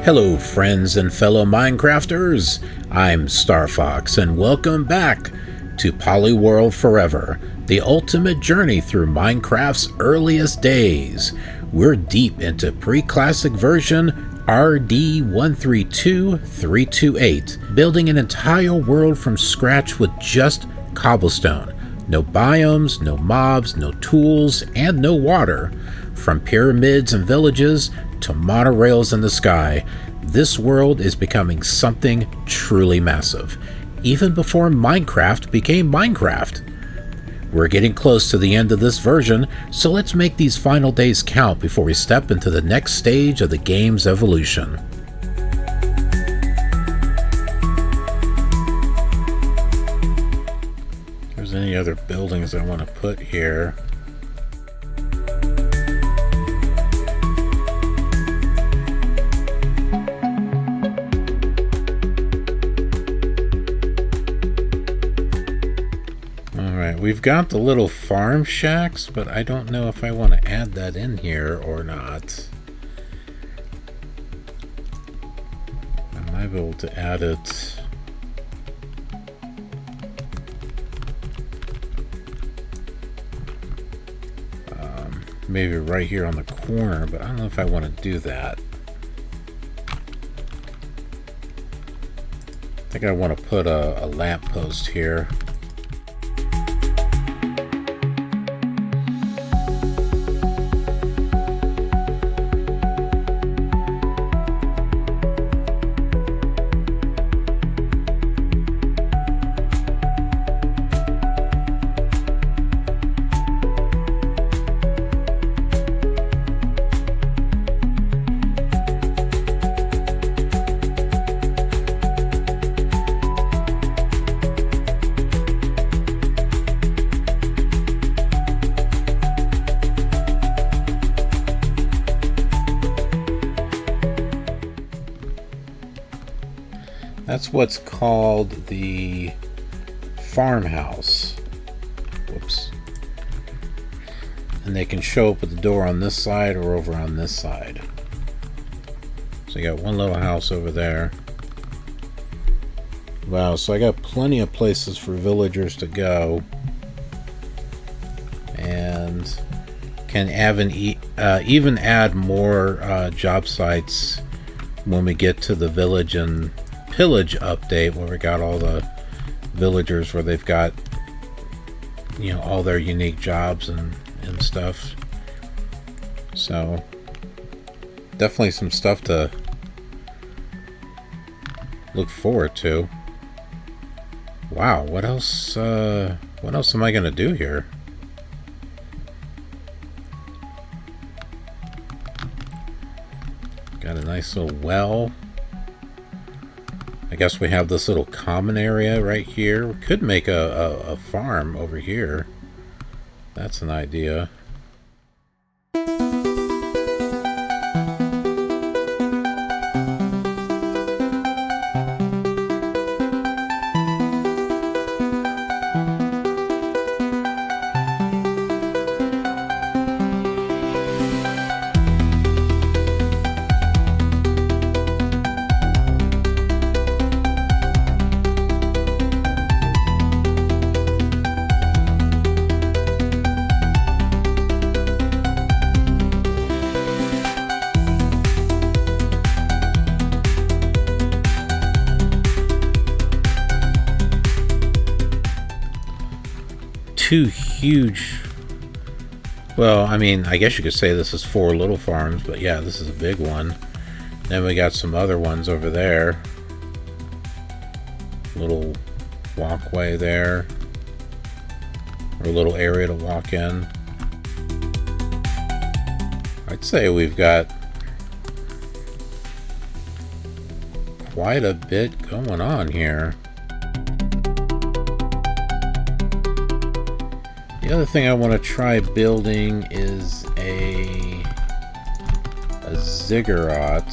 Hello friends and fellow Minecrafters, I'm Starfox and welcome back to Polyworld Forever, the ultimate journey through Minecraft's earliest days. We're deep into pre-classic version rd-132328, building an entire world from scratch with just cobblestone. No biomes, no mobs, no tools, and no water. From pyramids and villages to monorails in the sky, this world is becoming something truly massive, even before Minecraft became Minecraft. We're getting close to the end of this version, so let's make these final days count before we step into the next stage of the game's evolution. If there's any other buildings I want to put here. We've got the little farm shacks, but I don't know if I want to add that in here or not. I might be able to add it. Maybe right here on the corner, but I don't know if I want to do that. I think I want to put a lamppost here. That's what's called the farmhouse. Whoops. And they can show up at the door on this side or over on this side. So you got one little house over there. Wow, so I got plenty of places for villagers to go. And can even add more job sites when we get to the village and pillage update, where we got all the villagers where they've got, you know, all their unique jobs and stuff. So definitely some stuff to look forward to. Wow, what else am I gonna do here? Got a nice little well. I guess we have this little common area right here. We could make a farm over here. That's an idea. Two huge, well, I mean, I guess you could say this is 4 little farms, but yeah, this is a big one. Then we got some other ones over there. Little walkway there, or a little area to walk in. I'd say we've got quite a bit going on here. The other thing I want to try building is a ziggurat.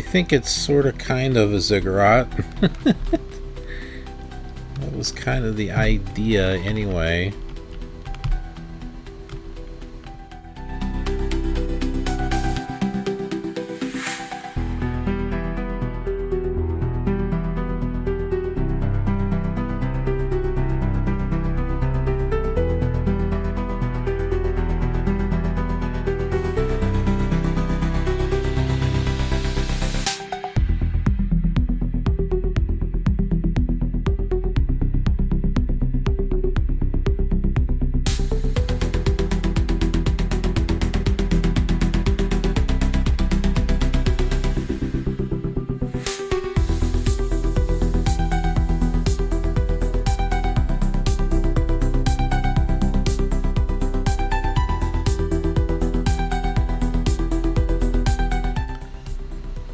I think it's sort of kind of a ziggurat. That was kind of the idea anyway.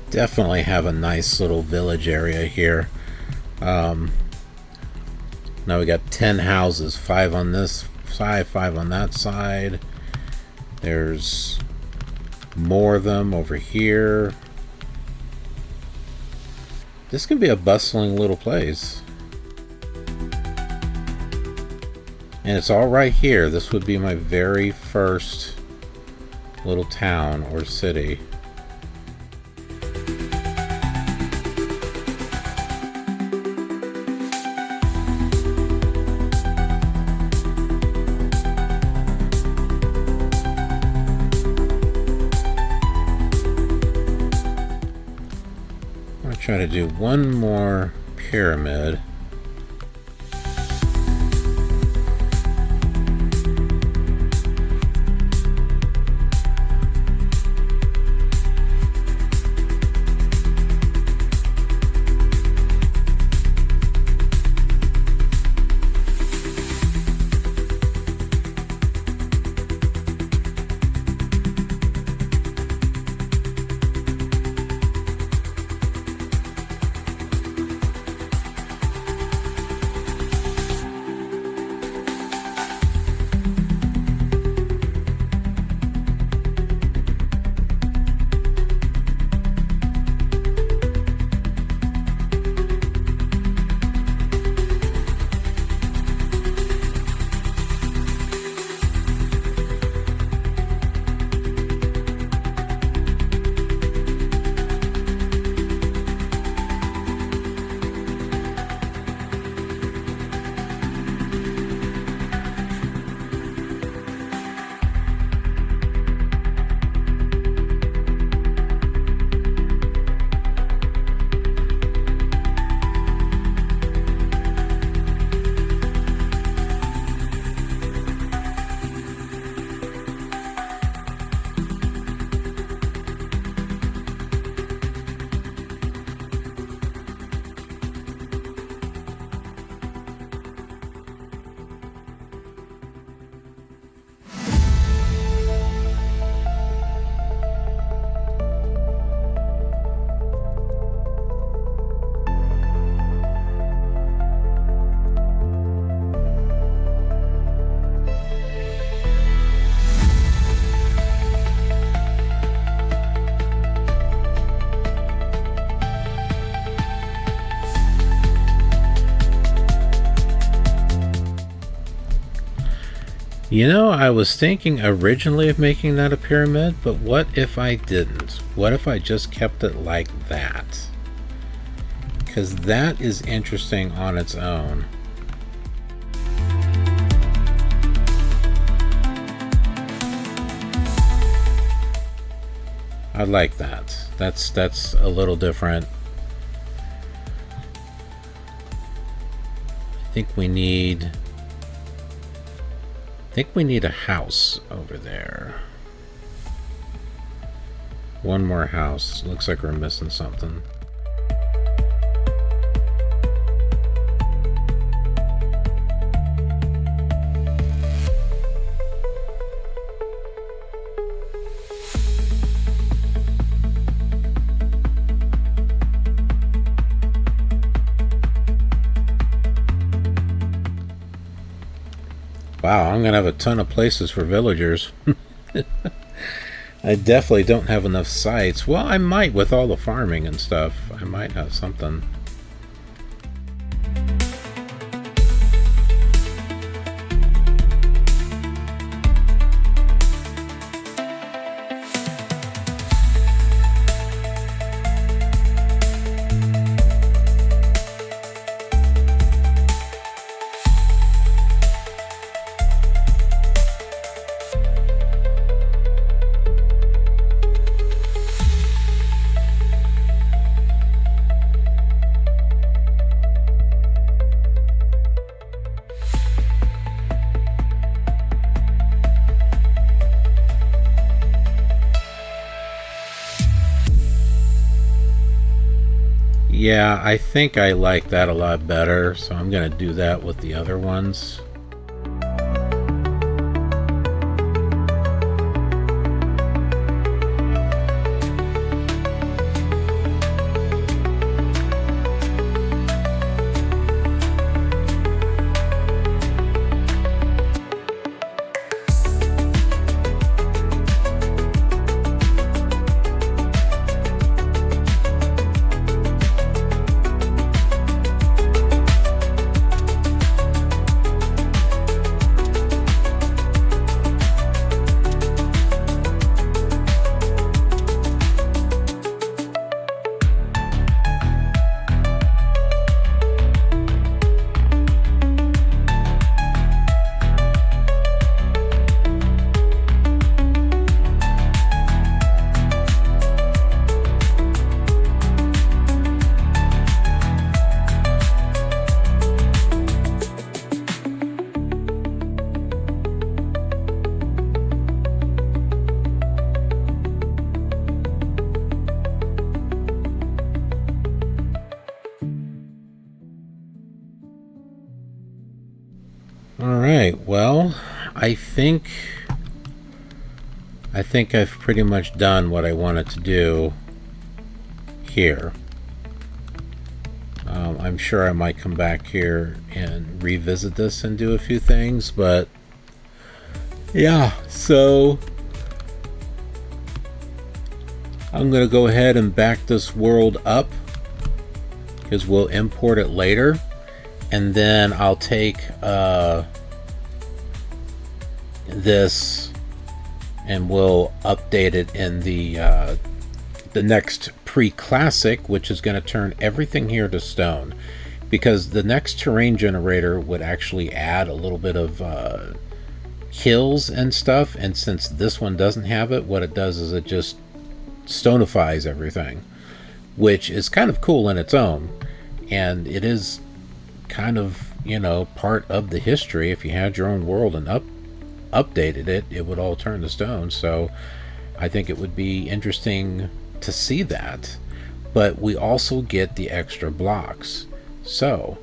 Definitely have a nice little village area here. Now we got 10 houses, 5 on this side, 5 on that side. There's more of them over here. This can be a bustling little place. And it's all right here. This would be my very first little town or city. Try to do one more pyramid. You know, I was thinking originally of making that a pyramid, but what if I didn't? What if I just kept it like that? Because that is interesting on its own. I like that. That's a little different. I think we need a house over there. One more house. Looks like we're missing something. Wow, I'm gonna have a ton of places for villagers. I definitely don't have enough sites. Well, I might with all the farming and stuff. I might have something. Yeah, I think I like that a lot better, so I'm going to do that with the other ones. Alright, well, I think I've pretty much done what I wanted to do here. I'm sure I might come back here and revisit this and do a few things, but yeah, so I'm going to go ahead and back this world up because we'll import it later, and then I'll take this and we'll update it in the next pre-classic, which is going to turn everything here to stone, because the next terrain generator would actually add a little bit of hills and stuff, and since this one doesn't have it, what it does is it just stonifies everything, which is kind of cool in its own, and it is kind of, you know, part of the history. If you had your own world and updated it, it would all turn to stone. So I think it would be interesting to see that. But we also get the extra blocks, so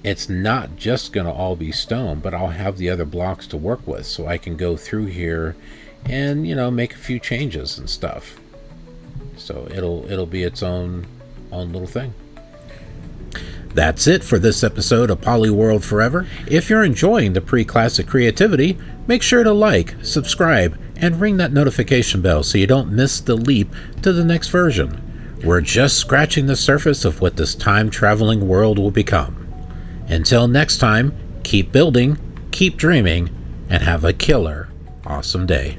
it's not just going to all be stone, but I'll have the other blocks to work with, so I can go through here and, you know, make a few changes and stuff. So it'll be its own little thing. That's it for this episode of Polyworld Forever. If you're enjoying the pre-classic creativity, make sure to like, subscribe, and ring that notification bell so you don't miss the leap to the next version. We're just scratching the surface of what this time-traveling world will become. Until next time, keep building, keep dreaming, and have a killer awesome day.